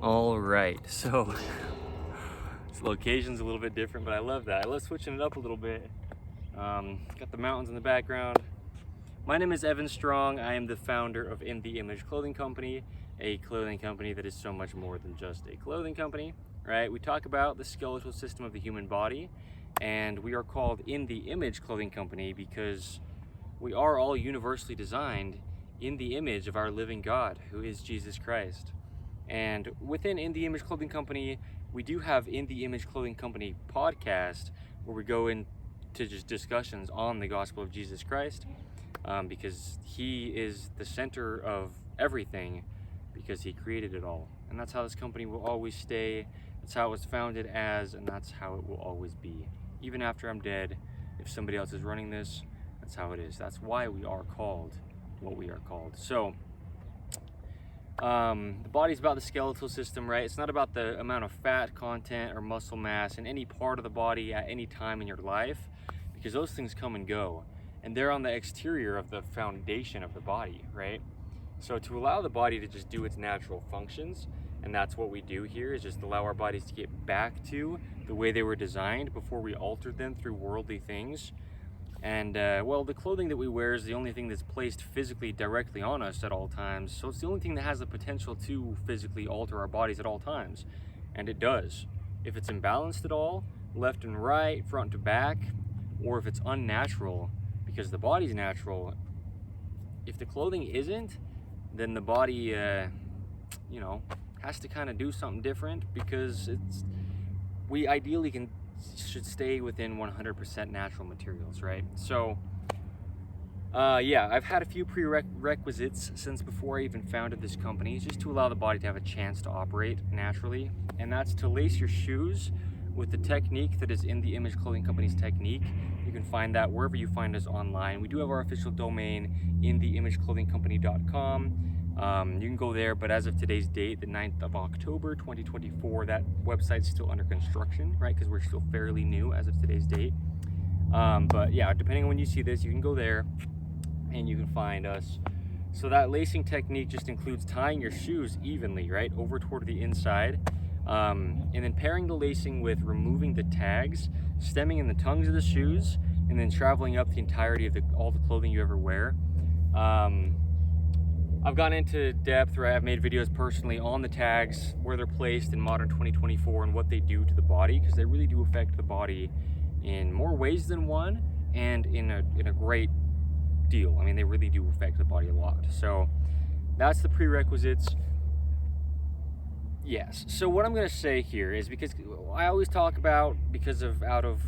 All right, so this location's a little bit different, but I love that. I love switching it up a little bit. Got the mountains in the background. My name is Evan Strong. I am the founder of In The Image Clothing Company, a clothing company that is so much more than just a clothing company, right? We talk about the skeletal system of the human body, and we are called In The Image Clothing Company because we are all universally designed in the image of our living God, who is Jesus Christ. And within In The Image Clothing Company, we do have In The Image Clothing Company podcast, where we go into just discussions on the gospel of Jesus Christ, because he is the center of everything, because he created it all. And that's how this company will always stay. That's how it was founded as, and that's how it will always be. Even after I'm dead, if somebody else is running this, that's how it is. That's why we are called what we are called. So the body's about the skeletal system, right? It's not about the amount of fat content or muscle mass in any part of the body at any time in your life, because those things come and go, and they're on the exterior of the foundation of the body, right? So to allow the body to just do its natural functions, and that's what we do here, is just allow our bodies to get back to the way they were designed before we altered them through worldly things. And well, the clothing that we wear is the only thing that's placed physically directly on us at all times. So it's the only thing that has the potential to physically alter our bodies at all times. And it does. If it's imbalanced at all, left and right, front to back, or if it's unnatural, because the body's natural, if the clothing isn't, then the body, has to kind of do something different, because we ideally should stay within 100% natural materials, right? So yeah, I've had a few prerequisites since before I even founded this company, just to allow the body to have a chance to operate naturally, and that's to lace your shoes with the technique that is In The Image Clothing Company's technique. You can find that wherever you find us online. We do have our official domain, InTheImageClothingCompany.com. You can go there, but as of today's date, the 9th of October 2024, that website's still under construction, right? Because we're still fairly new as of today's date. But yeah, depending on when you see this, you can go there and you can find us. So that lacing technique just includes tying your shoes evenly, right, over toward the inside, and then pairing the lacing with removing the tags, stemming in the tongues of the shoes, and then traveling up the entirety of all the clothing you ever wear. I've gone into depth, right? I've made videos personally on the tags, where they're placed in modern 2024 and what they do to the body, because they really do affect the body in more ways than one, and in a great deal. I mean, they really do affect the body a lot. So that's the prerequisites. Yes. So what I'm going to say here is, because I always talk about, out of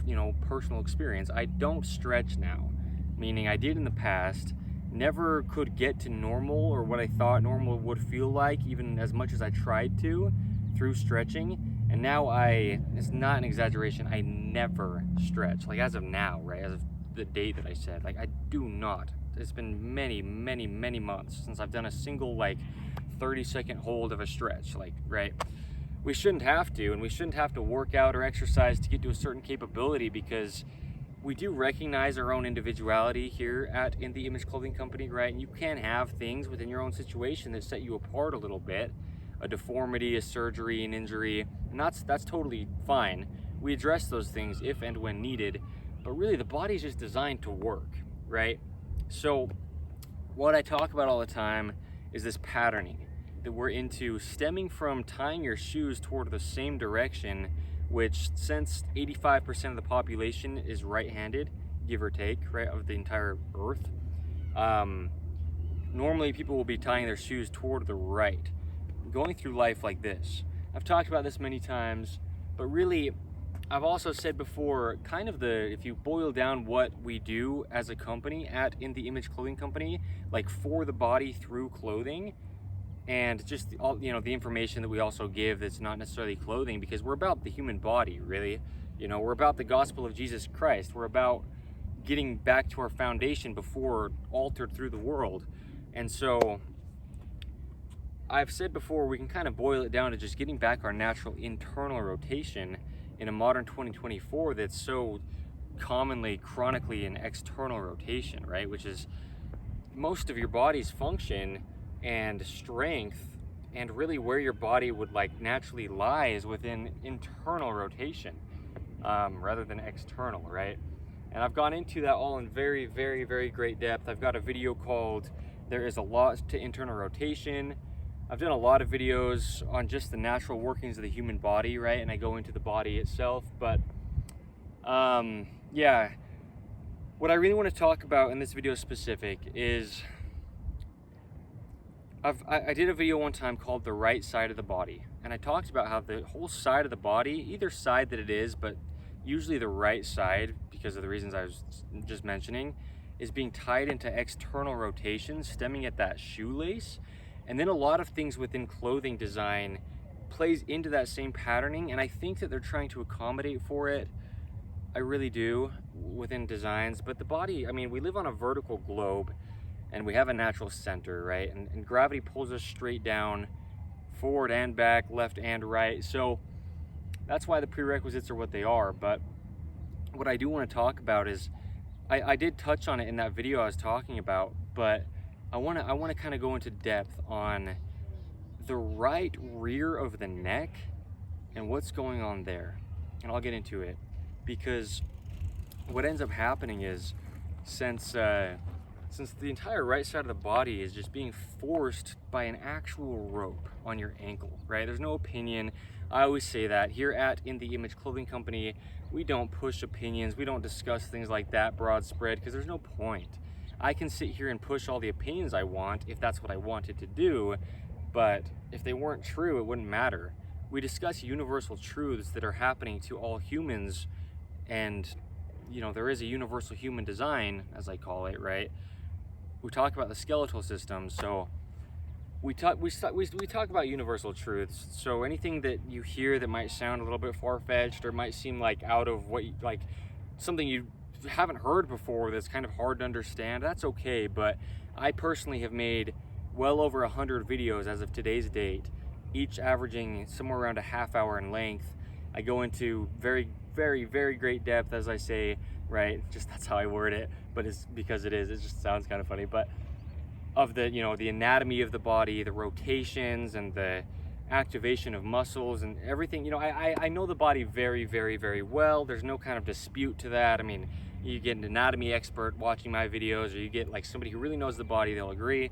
personal experience, I don't stretch now, meaning I did in the past. Never could get to normal, or what I thought normal would feel like, even as much as I tried to, through stretching. And now it's not an exaggeration, I never stretch. Like, as of now, right, as of the date that I said, like, I do not. It's been many, many, many months since I've done a single, 30-second hold of a stretch, right? We shouldn't have to, and we shouldn't have to work out or exercise to get to a certain capability, because we do recognize our own individuality here at In The Image Clothing Company, right? And you can have things within your own situation that set you apart a little bit, a deformity, a surgery, an injury, and that's totally fine. We address those things if and when needed, but really the body's just designed to work, right? So what I talk about all the time is this patterning that we're into, stemming from tying your shoes toward the same direction, which, since 85% of the population is right-handed, give or take, right, of the entire earth, normally people will be tying their shoes toward the right, going through life like this. I've talked about this many times, but really, I've also said before, if you boil down what we do as a company at In The Image Clothing Company, for the body through clothing, and just the information that we also give that's not necessarily clothing, because we're about the human body, really. We're about the gospel of Jesus Christ. We're about getting back to our foundation before altered through the world. And so I've said before, we can kind of boil it down to just getting back our natural internal rotation in a modern 2024 that's so commonly, chronically, an external rotation, right? Which is most of your body's function and strength and really where your body would like naturally lie is within internal rotation, rather than external, right? And I've gone into that all in very, very, very great depth. I've got a video called "There is a Lot to Internal Rotation." I've done a lot of videos on just the natural workings of the human body, right? And I go into the body itself. But yeah, what I really want to talk about in this video specific is I did a video one time called "The Right Side of the Body." And I talked about how the whole side of the body, either side that it is, but usually the right side, because of the reasons I was just mentioning, is being tied into external rotation, stemming at that shoelace. And then a lot of things within clothing design plays into that same patterning, and I think that they're trying to accommodate for it. I really do, within designs. But the body, I mean, we live on a vertical globe, and we have a natural center, right? And gravity pulls us straight down, forward and back, left and right. So that's why the prerequisites are what they are. But what I do want to talk about is, I did touch on it in that video I was talking about, but I want to kind of go into depth on the right rear of the neck and what's going on there. And I'll get into it, because what ends up happening is, since the entire right side of the body is just being forced by an actual rope on your ankle, right? There's no opinion. I always say that here at In The Image Clothing Company, we don't push opinions. We don't discuss things like that broad spread, because there's no point. I can sit here and push all the opinions I want if that's what I wanted to do, but if they weren't true, it wouldn't matter. We discuss universal truths that are happening to all humans, and you know, there is a universal human design, as I call it, right? We talk about the skeletal system, so we talk about universal truths. So anything that you hear that might sound a little bit far-fetched, or might seem like out of what like something you haven't heard before, that's kind of hard to understand, that's okay. But I personally have made well over 100 videos as of today's date, each averaging somewhere around a half hour in length. I go into very, very, very great depth, as I say, right? Just that's how I word it, but it's because it just sounds kind of funny. But of the, you know, the anatomy of the body, the rotations and the activation of muscles and everything. You know, I know the body very, very, very well. There's no kind of dispute to that. I mean, you get an anatomy expert watching my videos, or you get like somebody who really knows the body, they'll agree.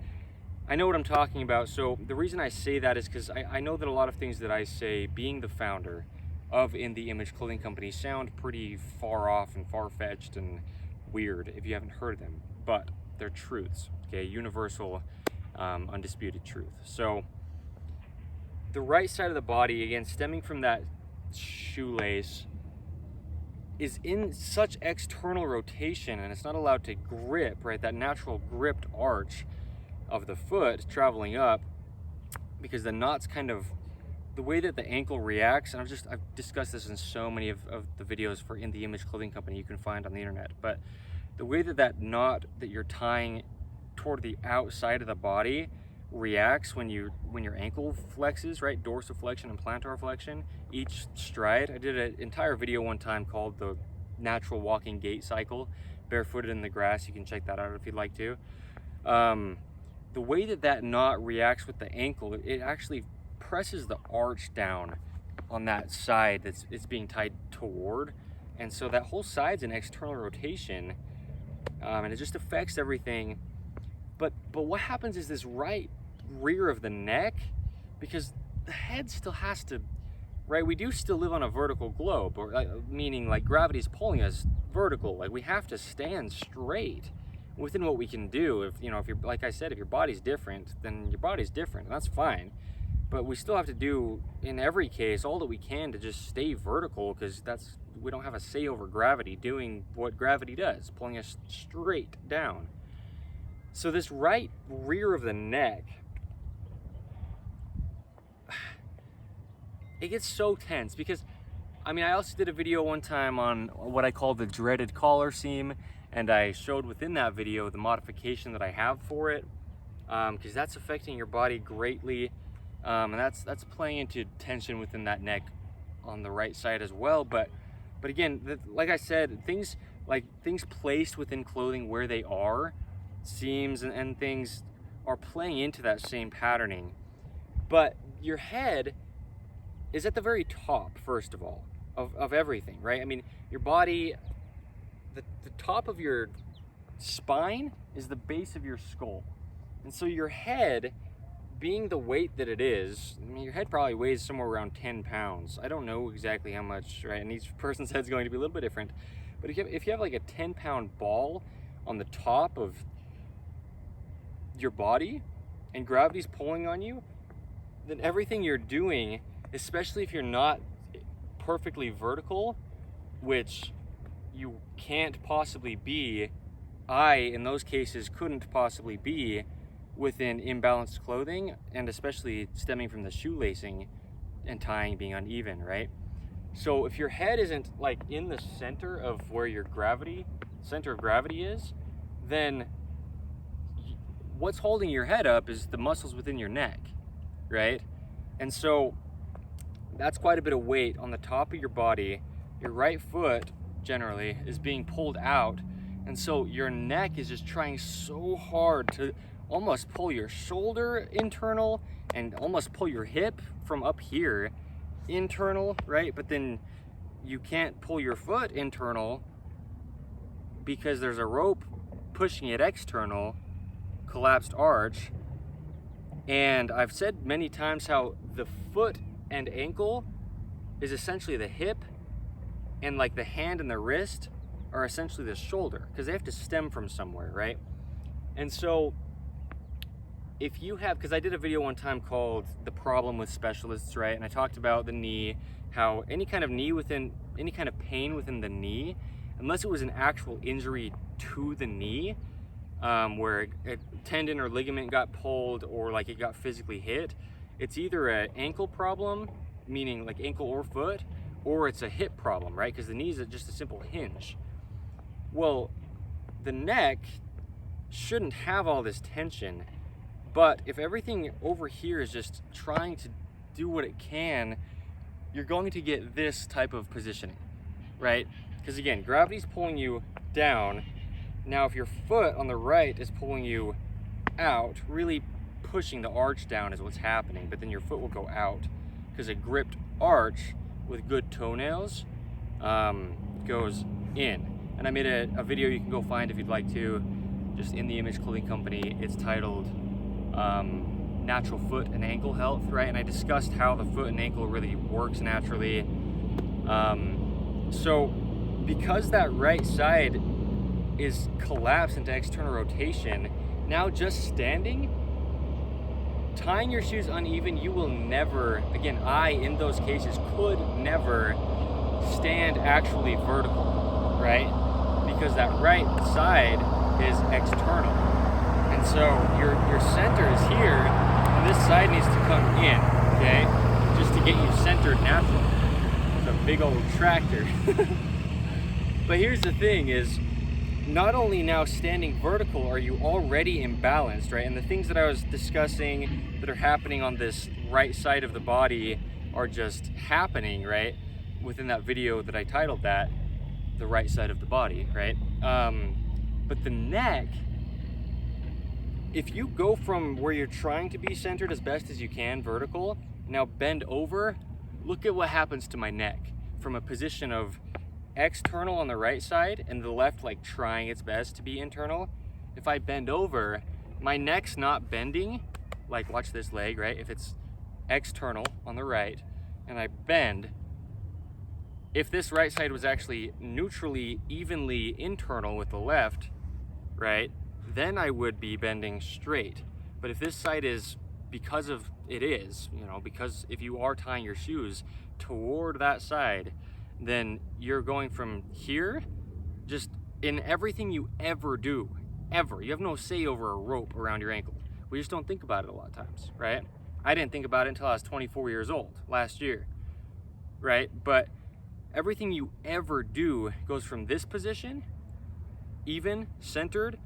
I know what I'm talking about. So the reason I say that is because I know that a lot of things that I say, being the founder of In The Image Clothing Company, sound pretty far off and far-fetched and weird if you haven't heard them, but they're truths, okay? Universal, undisputed truth. So the right side of the body, again, stemming from that shoelace, is in such external rotation, and it's not allowed to grip, right? That natural gripped arch of the foot traveling up, because the knots kind of, the way that the ankle reacts, and I've discussed this in so many of the videos for In The Image Clothing Company you can find on the internet, but the way that knot that you're tying toward the outside of the body reacts when your ankle flexes, right? Dorsiflexion and plantar flexion, each stride. I did an entire video one time called "The Natural Walking Gait Cycle," barefooted in the grass. You can check that out if you'd like to. The way that knot reacts with the ankle, it actually presses the arch down on that side it's being tied toward, and so that whole side's in external rotation, and it just affects everything. But what happens is this right rear of the neck, because the head still has to, right? We do still live on a vertical globe, or meaning like gravity's pulling us vertical. Like we have to stand straight within what we can do. If you're, like I said, if your body's different, then your body's different, and that's fine. But we still have to do, in every case, all that we can to just stay vertical, because we don't have a say over gravity doing what gravity does, pulling us straight down. So this right rear of the neck, it gets so tense, because I mean, I also did a video one time on what I call the dreaded collar seam, and I showed within that video the modification that I have for it, because that's affecting your body greatly, and that's playing into tension within that neck on the right side as well. But again, like I said, things placed within clothing where they are, seams and things, are playing into that same patterning. But your head is at the very top, first of all, of everything, right? I mean, your body, the top of your spine is the base of your skull. And so your head, being the weight that it is, I mean, your head probably weighs somewhere around 10 pounds. I don't know exactly how much, right? And each person's head's going to be a little bit different. But if you have like a 10-pound ball on the top of your body and gravity's pulling on you, then everything you're doing, especially if you're not perfectly vertical, which you can't possibly be, in those cases couldn't possibly be within imbalanced clothing, and especially stemming from the shoelacing and tying being uneven, right? So if your head isn't like in the center of where your center of gravity is, then what's holding your head up is the muscles within your neck, right? And so that's quite a bit of weight on the top of your body. Your right foot generally is being pulled out, and so your neck is just trying so hard to almost pull your shoulder internal and almost pull your hip from up here internal, right? But then you can't pull your foot internal because there's a rope pushing it external, collapsed arch. And I've said many times how the foot and ankle is essentially the hip, and like the hand and the wrist are essentially the shoulder, because they have to stem from somewhere, right? And so if you have, because I did a video one time called The Problem with Specialists, right? And I talked about the knee, how any kind of pain within the knee, unless it was an actual injury to the knee, where a tendon or ligament got pulled or like it got physically hit, it's either an ankle problem, meaning like ankle or foot, or it's a hip problem, right? Because the knee is just a simple hinge. Well, the neck shouldn't have all this tension, but if everything over here is just trying to do what it can, you're going to get this type of positioning, right? Because again, gravity's pulling you down. Now, if your foot on the right is pulling you out, really pushing the arch down is what's happening, but then your foot will go out because a gripped arch with good toenails goes in. And I made a video you can go find if you'd like to, just in the Image Clothing Company. It's titled Natural Foot and Ankle Health, right? And I discussed how the foot and ankle really works naturally. So because that right side is collapsed into external rotation, now just standing, tying your shoes uneven, you will never, again, in those cases could never stand actually vertical, right? Because that right side is external. And so your center is here, and this side needs to come in, okay? Just to get you centered naturally. It's a big old tractor. But here's the thing is, not only now standing vertical are you already imbalanced, right? And the things that I was discussing that are happening on this right side of the body are just happening, right? Within that video that I titled that, the right side of the body, right? But the neck, if you go from where you're trying to be centered as best as you can, vertical, now bend over, look at what happens to my neck from a position of external on the right side and the left like trying its best to be internal. If I bend over, my neck's not bending, like watch this leg, right? If it's external on the right and I bend, if this right side was actually neutrally evenly internal with the left, right, then I would be bending straight. But if this side is, because if you are tying your shoes toward that side, then you're going from here, just in everything you ever do, you have no say over a rope around your ankle. We just don't think about it a lot of times, right? I didn't think about it until I was 24 years old last year, right? But everything you ever do goes from this position, even, centered,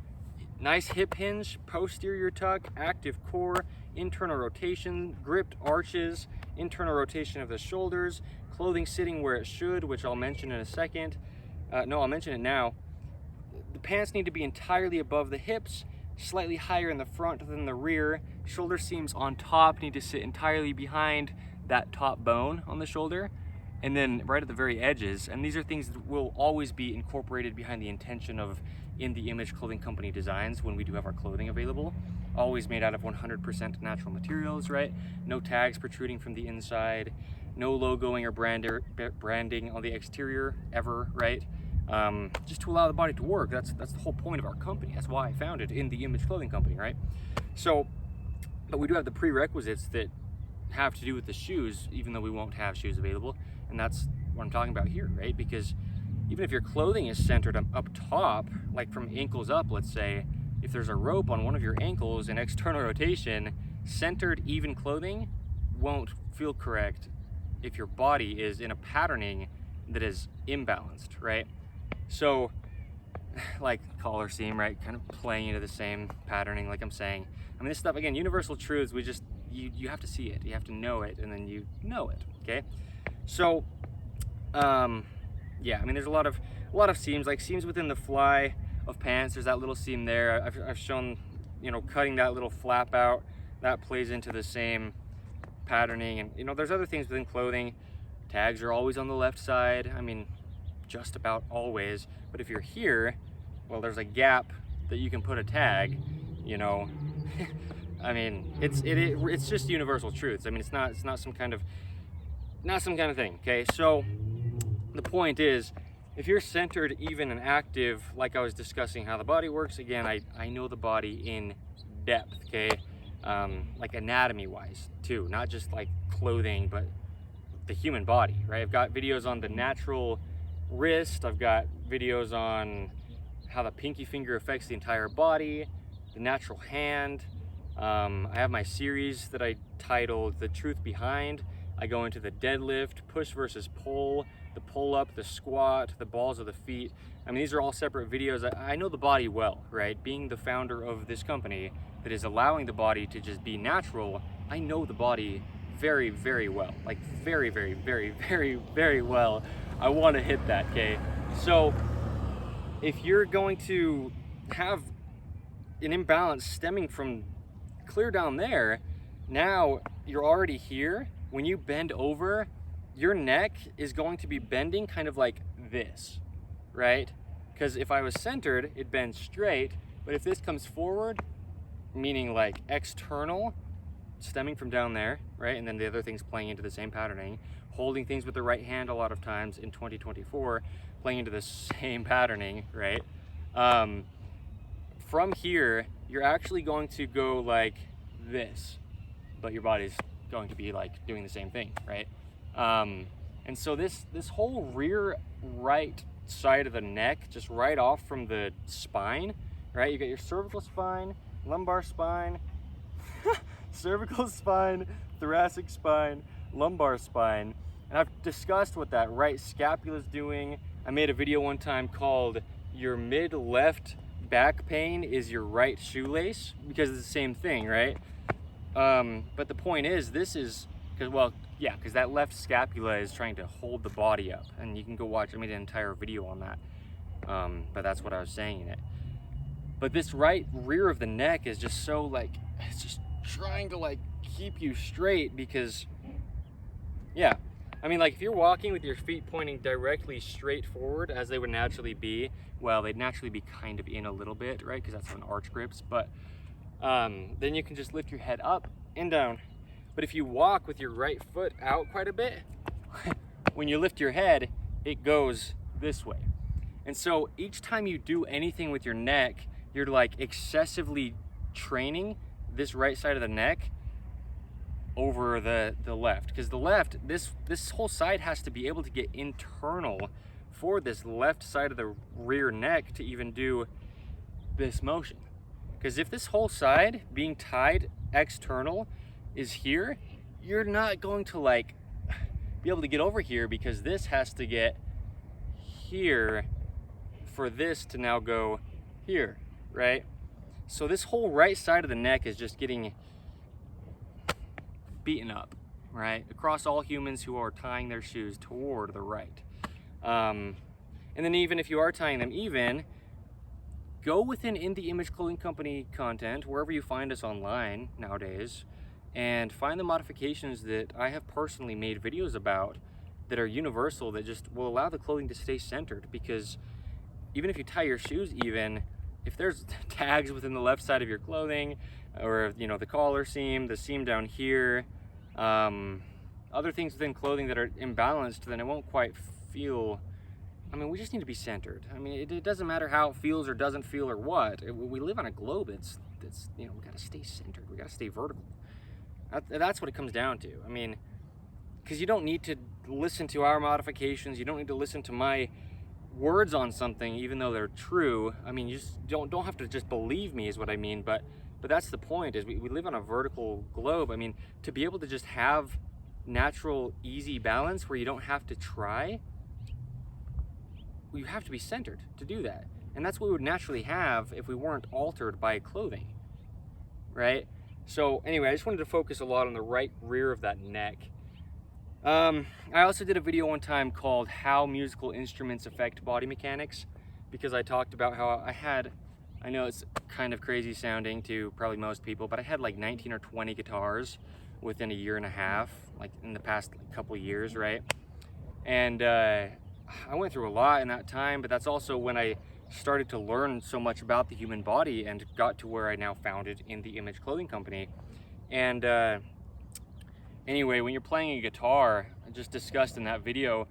nice hip hinge, posterior tuck, active core, internal rotation, gripped arches, internal rotation of the shoulders, clothing sitting where it should, which I'll mention in a second. No, I'll mention it now. The pants need to be entirely above the hips. slightly higher in the front than the rear. Shoulder seams on top need to sit entirely behind that top bone on the shoulder, and then right at the very edges. And these are things that will always be incorporated behind the intention of In The Image Clothing Company designs when we do have our clothing available. Always made out of 100% natural materials, right? No tags protruding from the inside, no logoing or branding on the exterior ever, right? Just to allow the body to work. That's the whole point of our company. That's why I founded In The Image Clothing Company, right? So, but we do have the prerequisites that have to do with the shoes, even though we won't have shoes available. And that's what I'm talking about here, right? Because even if your clothing is centered up top, like from ankles up, let's say, if there's a rope on one of your ankles in external rotation, centered even clothing won't feel correct if your body is in a patterning that is imbalanced, right? So like collar seam, right? Kind of playing into the same patterning, like I'm saying. I mean, this stuff, again, universal truths, we just, you have to see it, you have to know it, and then you know it, okay? So, yeah, I mean, there's a lot of seams, like seams within the fly of pants. There's that little seam there. I've shown, you know, cutting that little flap out, that plays into the same patterning. And, you know, there's other things within clothing. Tags are always on the left side. I mean, just about always. But if you're here, well, there's a gap that you can put a tag, you know. I mean, it's just universal truths. I mean, it's not some kind of thing, okay? So the point is, if you're centered, even and active, like I was discussing how the body works, again, I know the body in depth, okay? Like anatomy wise too, not just like clothing, but the human body, right? I've got videos on the natural wrist. I've got videos on how the pinky finger affects the entire body, the natural hand. I have my series that I titled The Truth Behind. I go into the deadlift, push versus pull, the pull up, the squat, the balls of the feet. I mean, these are all separate videos. I know the body well, right? Being the founder of this company that is allowing the body to just be natural, I know the body very, very well. Like very, very, very, very, very well. I want to hit that, okay? So if you're going to have an imbalance stemming from clear down there, now you're already here. When you bend over, your neck is going to be bending kind of like this, right? Because if I was centered, it bends straight, but if this comes forward, meaning like external, stemming from down there, right? And then the other things playing into the same patterning, holding things with the right hand a lot of times in 2024, playing into the same patterning, right? From here, you're actually going to go like this, but your body's going to be like doing the same thing, right? And so this whole rear right side of the neck, just right off from the spine, right? You got your cervical spine, lumbar spine, cervical spine, thoracic spine, lumbar spine. And I've discussed what that right scapula is doing. I made a video one time called Your Mid Left Back Pain is Your Right Shoelace, because it's the same thing, right? But the point is, this is, because that left scapula is trying to hold the body up, and you can go watch, I made an entire video on that, but that's what I was saying in it. But this right rear of the neck is just so like, it's just trying to like keep you straight, because, yeah, I mean, like if you're walking with your feet pointing directly straight forward as they would naturally be, well, they'd naturally be kind of in a little bit, right? Because that's how an arch grips, but then you can just lift your head up and down. But if you walk with your right foot out quite a bit, when you lift your head, it goes this way. And so each time you do anything with your neck, you're like excessively training this right side of the neck over the left. Because the left, this whole side has to be able to get internal for this left side of the rear neck to even do this motion. Because if this whole side being tied external is here, you're not going to like be able to get over here, because this has to get here for this to now go here, right? So this whole right side of the neck is just getting beaten up, right? Across all humans who are tying their shoes toward the right. And then even if you are tying them even, go within In the Image Clothing Company content, wherever you find us online nowadays, and find the modifications that I have personally made videos about that are universal, that just will allow the clothing to stay centered. Because even if you tie your shoes, even if there's tags within the left side of your clothing, or the collar seam, the seam down here, other things within clothing that are imbalanced, then it won't quite feel, we just need to be centered. It doesn't matter how it feels or doesn't feel or what. We live on a globe. It's we gotta stay centered. We gotta stay vertical. That's what it comes down to. Because you don't need to listen to our modifications. You don't need to listen to my words on something, even though they're true. You just don't have to just believe me, is what I mean. But that's the point, is we live on a vertical globe. To be able to just have natural, easy balance where you don't have to try, you have to be centered to do that. And that's what we would naturally have if we weren't altered by clothing, right? So anyway, I just wanted to focus a lot on the right rear of that neck. I also did a video one time called How Musical Instruments Affect Body Mechanics, because I talked about how I know it's kind of crazy sounding to probably most people, but I had like 19 or 20 guitars within a year and a half, like in the past couple of years, right? And I went through a lot in that time, but that's also when I started to learn so much about the human body and got to where I now founded In the Image Clothing Company. And anyway, when you're playing a guitar, just discussed in that video,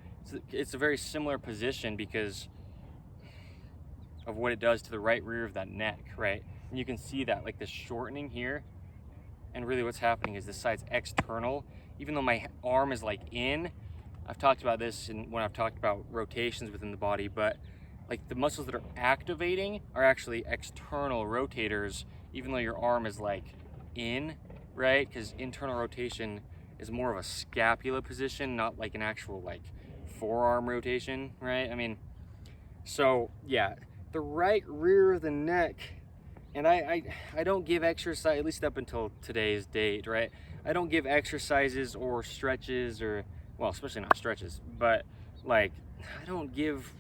it's a very similar position because of what it does to the right rear of that neck, right? And you can see that, like this shortening here. And really what's happening is this side's external. Even though my arm is like in, I've talked about this when I've talked about rotations within the body, but like the muscles that are activating are actually external rotators, even though your arm is like in, right? Because internal rotation is more of a scapula position, not like an actual like forearm rotation, right? So yeah, the right rear of the neck, and I don't give exercise, at least up until today's date, right? I don't give exercises or stretches, or, well, especially not stretches, but like, I don't give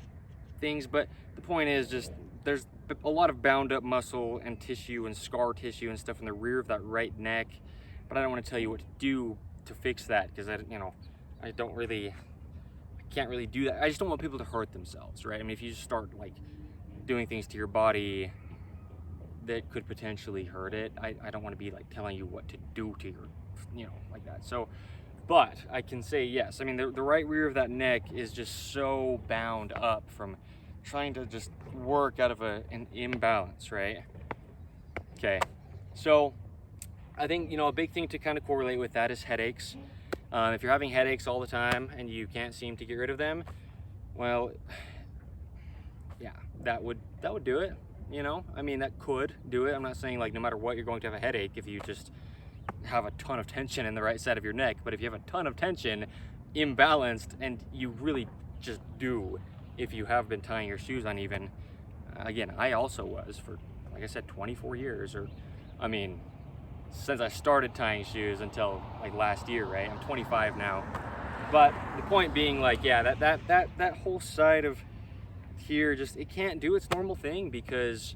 things, but the point is just, there's a lot of bound up muscle and tissue and scar tissue and stuff in the rear of that right neck, but I don't want to tell you what to do to fix that, because I can't really do that. I just don't want people to hurt themselves, right? If you just start like doing things to your body that could potentially hurt it, I don't want to be like telling you what to do to your, like that. So, but I can say yes. The right rear of that neck is just so bound up from trying to just work out of an imbalance, right? Okay, so I think, a big thing to kind of correlate with that is headaches. If you're having headaches all the time and you can't seem to get rid of them, well, yeah, that would do it. That could do it. I'm not saying like no matter what you're going to have a headache if you just have a ton of tension in the right side of your neck, but if you have a ton of tension imbalanced, and you really just do if you have been tying your shoes uneven, again, I also was for, like I said, 24 years, or since I started tying shoes until like last year, right? I'm 25 now. But the point being, like, yeah, that whole side of here, just, it can't do its normal thing, because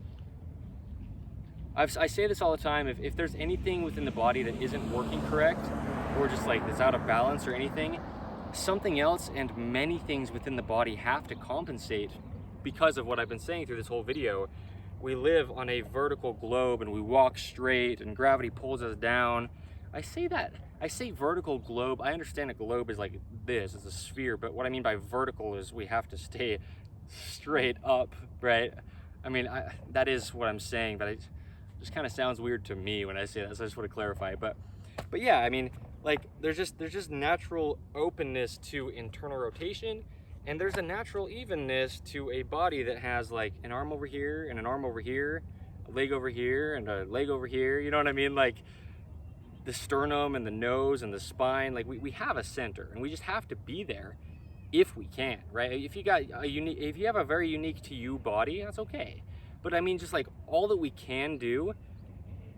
I say this all the time, if there's anything within the body that isn't working correct, or just like it's out of balance or anything, something else and many things within the body have to compensate, because of what I've been saying through this whole video. We live on a vertical globe and we walk straight and gravity pulls us down. I say vertical globe. I understand a globe is like this, it's a sphere, but what I mean by vertical is we have to stay straight up, right? That is what I'm saying, but it just kind of sounds weird to me when I say that, so I just want to clarify. But yeah, like there's just natural openness to internal rotation, and there's a natural evenness to a body that has like an arm over here and an arm over here, a leg over here and a leg over here, you know what I mean? Like the sternum and the nose and the spine, like we have a center, and we just have to be there if we can, right? If you have a very unique to you body, that's okay. But just like all that we can do,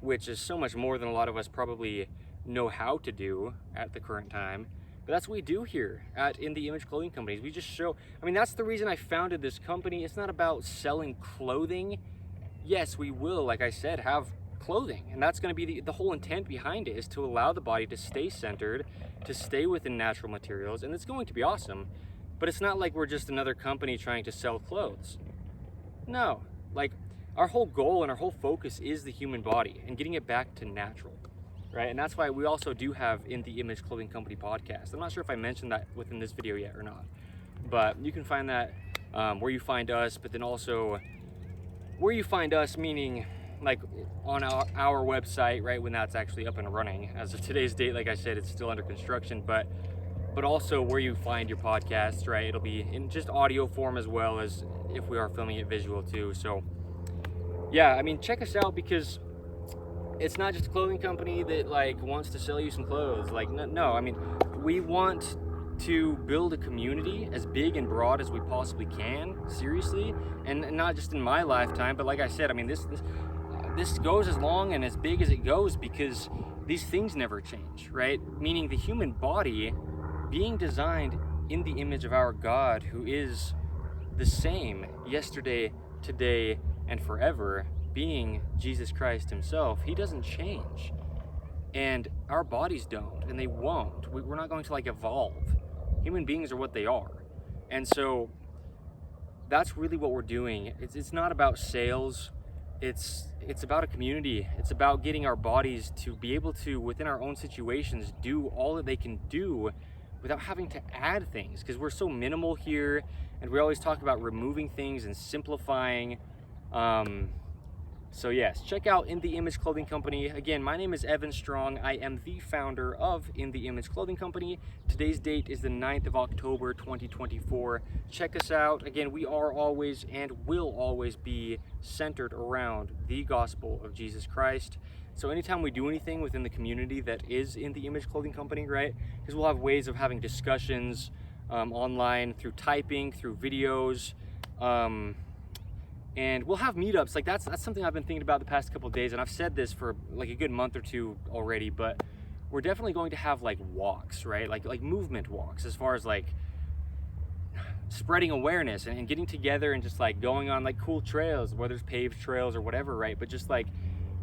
which is so much more than a lot of us probably know how to do at the current time, but that's what we do here at In the Image Clothing Companies. We just show, that's the reason I founded this company. It's not about selling clothing yes, we will, like I said, have clothing, and that's going to be the whole intent behind it, is to allow the body to stay centered, to stay within natural materials, and it's going to be awesome. But it's not like we're just another company trying to sell clothes. No, like our whole goal and our whole focus is the human body and getting it back to natural, right? And that's why we also do have In the Image Clothing Company podcast. I'm not sure if I mentioned that within this video yet or not, but you can find that where you find us, but then also where you find us, meaning like on our website, right, when that's actually up and running. As of today's date, like I said, it's still under construction, but also where you find your podcasts, right? It'll be in just audio form as well as if we are filming it visual too. So yeah, I mean, check us out, because it's not just a clothing company that like wants to sell you some clothes. Like, no, I mean, we want to build a community as big and broad as we possibly can, seriously, and not just in my lifetime, but like I said, I mean, this goes as long and as big as it goes, because these things never change, right? Meaning the human body being designed in the image of our God, who is the same yesterday, today, and forever, being Jesus Christ himself. He doesn't change, and our bodies don't, and they won't. We're not going to like evolve. Human beings are what they are. And so that's really what we're doing. It's not about sales. It's about a community. It's about getting our bodies to be able to, within our own situations, do all that they can do without having to add things, because we're so minimal here, and we always talk about removing things and simplifying. So yes, check out In the Image Clothing Company. Again, my name is Evan Strong. I am the founder of In the Image Clothing Company. Today's date is the 9th of October, 2024. Check us out. Again, we are always and will always be centered around the gospel of Jesus Christ. So anytime we do anything within the community that is In the Image Clothing Company, right? Because we'll have ways of having discussions online, through typing, through videos, and we'll have meetups. Like that's something I've been thinking about the past couple of days, and I've said this for like a good month or two already, but we're definitely going to have like walks, right? Like movement walks, as far as like spreading awareness and getting together and just like going on like cool trails, whether it's paved trails or whatever, right? But just like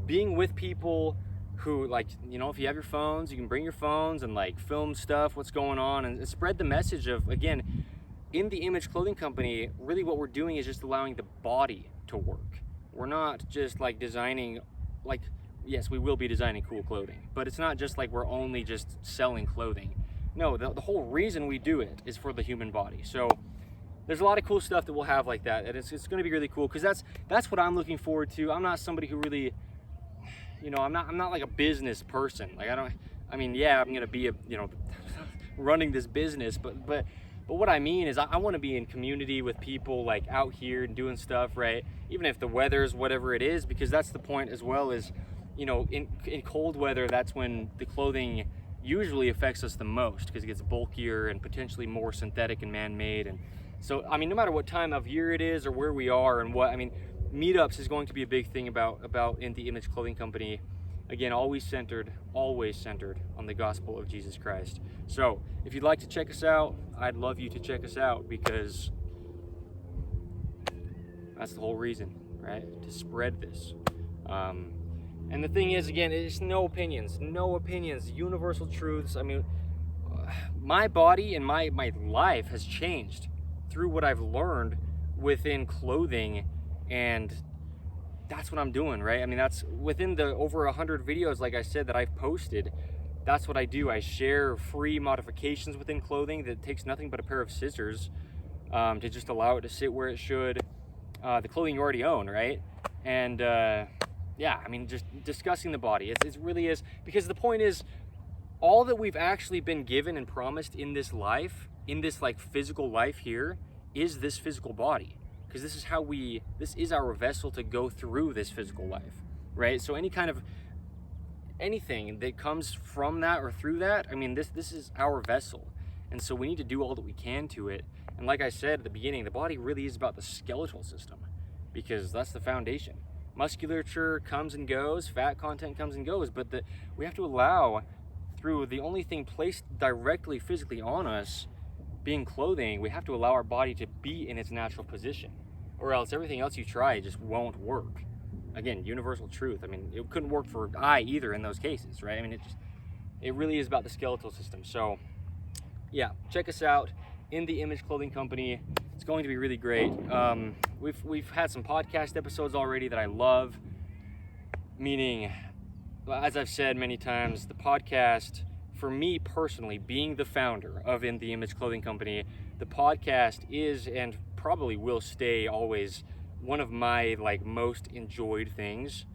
being with people who, like, you know, if you have your phones, you can bring your phones and like film stuff, what's going on, and spread the message of, again, In the Image Clothing Company, really what we're doing is just allowing the body to work. We're not just like designing, like, yes, we will be designing cool clothing, but it's not just like we're only just selling clothing. No, the whole reason we do it is for the human body. So there's a lot of cool stuff that we'll have like that, and it's going to be really cool, because that's what I'm looking forward to. I'm not somebody who really, you know, I'm not like a business person. Like I mean, yeah, I'm going to be a, you know, running this business, but what I mean is I want to be in community with people, like out here and doing stuff, right? Even if the weather's whatever it is, because that's the point as well, is, you know, in cold weather, that's when the clothing usually affects us the most, because it gets bulkier and potentially more synthetic and man-made. And so, I mean, no matter what time of year it is or where we are and what, I mean, meetups is going to be a big thing about In the Image Clothing Company. Again, always centered on the gospel of Jesus Christ. So if you'd like to check us out, I'd love you to check us out, because that's the whole reason, right? To spread this. And the thing is, again, it's no opinions, universal truths. I mean, my body and my life has changed through what I've learned within clothing, and that's what I'm doing, right? I mean, that's within the over 100 videos, like I said, that I've posted. That's what I do. I share free modifications within clothing that takes nothing but a pair of scissors to just allow it to sit where it should. The clothing you already own, right? And yeah, I mean, just discussing the body. It really is, because the point is, all that we've actually been given and promised in this life, in this like physical life here, is this physical body. Because this is our vessel to go through this physical life, right? So anything that comes from that or through that, I mean, this is our vessel. And so we need to do all that we can to it. And like I said at the beginning, the body really is about the skeletal system, because that's the foundation. Musculature comes and goes, fat content comes and goes, but we have to allow, through the only thing placed directly physically on us, being clothing, we have to allow our body to be in its natural position, or else everything else you try just won't work. again, universal truth. I mean, it couldn't work for I either in those cases, right? I mean, it really is about the skeletal system. So yeah, check us out, In the Image Clothing Company. It's going to be really great. We've had some podcast episodes already that I love, meaning, as I've said many times, the podcast, for me personally, being the founder of In the Image Clothing Company, the podcast is and probably will stay always one of my most enjoyed things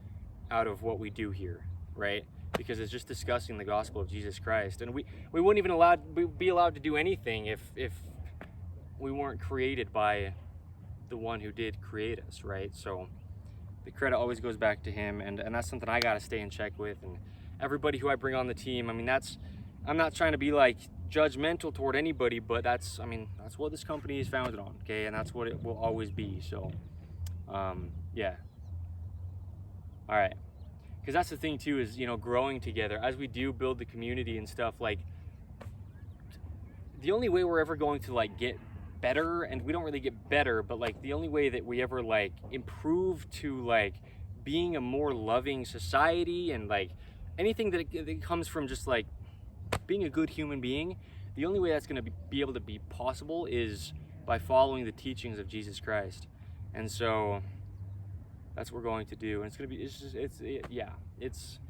out of what we do here, right? Because it's just discussing the gospel of Jesus Christ, and we wouldn't even be allowed to do anything if we weren't created by the one who did create us, right? So the credit always goes back to him, and that's something I got to stay in check with. And everybody who I bring on the team, I mean, I'm not trying to be judgmental toward anybody, but that's what this company is founded on, okay? And that's what it will always be. So yeah, all right, because that's the thing too, is growing together as we do build the community and stuff. The only way we're ever going to get better, and we don't really get better, but the only way that we ever improve to being a more loving society, and anything that comes from just being a good human being, the only way that's going to be able to be possible is by following the teachings of Jesus Christ. And so that's what we're going to do, and it's going to be it's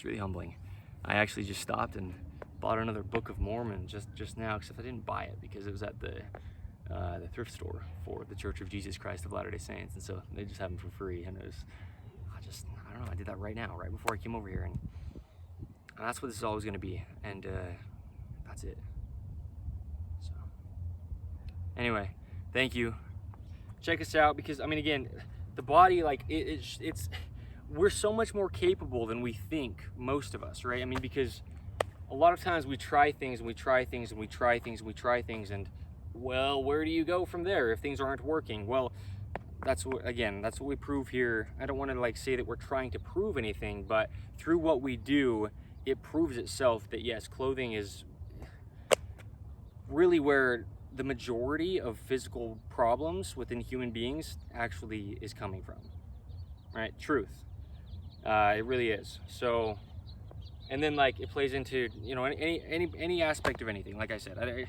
really humbling. I actually just stopped and bought another Book of Mormon just now, except I didn't buy it because it was at the thrift store for the Church of Jesus Christ of Latter-day Saints, and so they just have them for free. And I don't know, I did that right now, right before I came over here, and that's what this is always going to be, and that's it. So anyway, thank you. Check us out, because again, the body, it's we're so much more capable than we think, most of us, right? because a lot of times we try things and we try things and we try things and we try things, and well, where do you go from there if things aren't working? Well, that's what we prove here. I don't want to say that we're trying to prove anything, but through what we do, it proves itself that yes, clothing is really where the majority of physical problems within human beings actually is coming from, right? Truth. It really is. So, and then it plays into any aspect of anything. Like I said,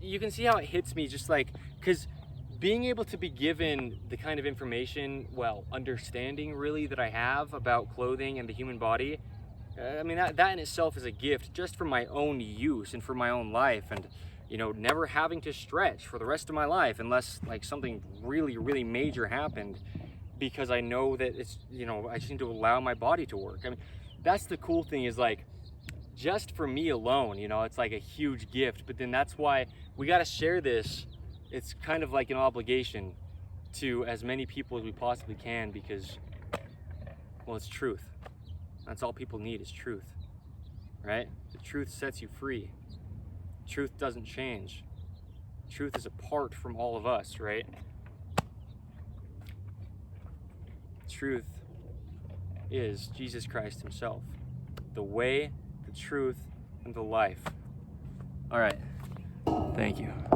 you can see how it hits me, just because being able to be given the kind of information, understanding really that I have about clothing and the human body, that in itself is a gift just for my own use and for my own life, and never having to stretch for the rest of my life unless something really, really major happened, because I know that it's I just need to allow my body to work. That's the cool thing, is just for me alone, it's a huge gift. But then that's why we got to share this. It's kind of an obligation to as many people as we possibly can, because it's truth. That's all people need is truth, right? The truth sets you free. Truth doesn't change. Truth is apart from all of us, right? Truth is Jesus Christ himself, the way, the truth, and the life. All right, thank you.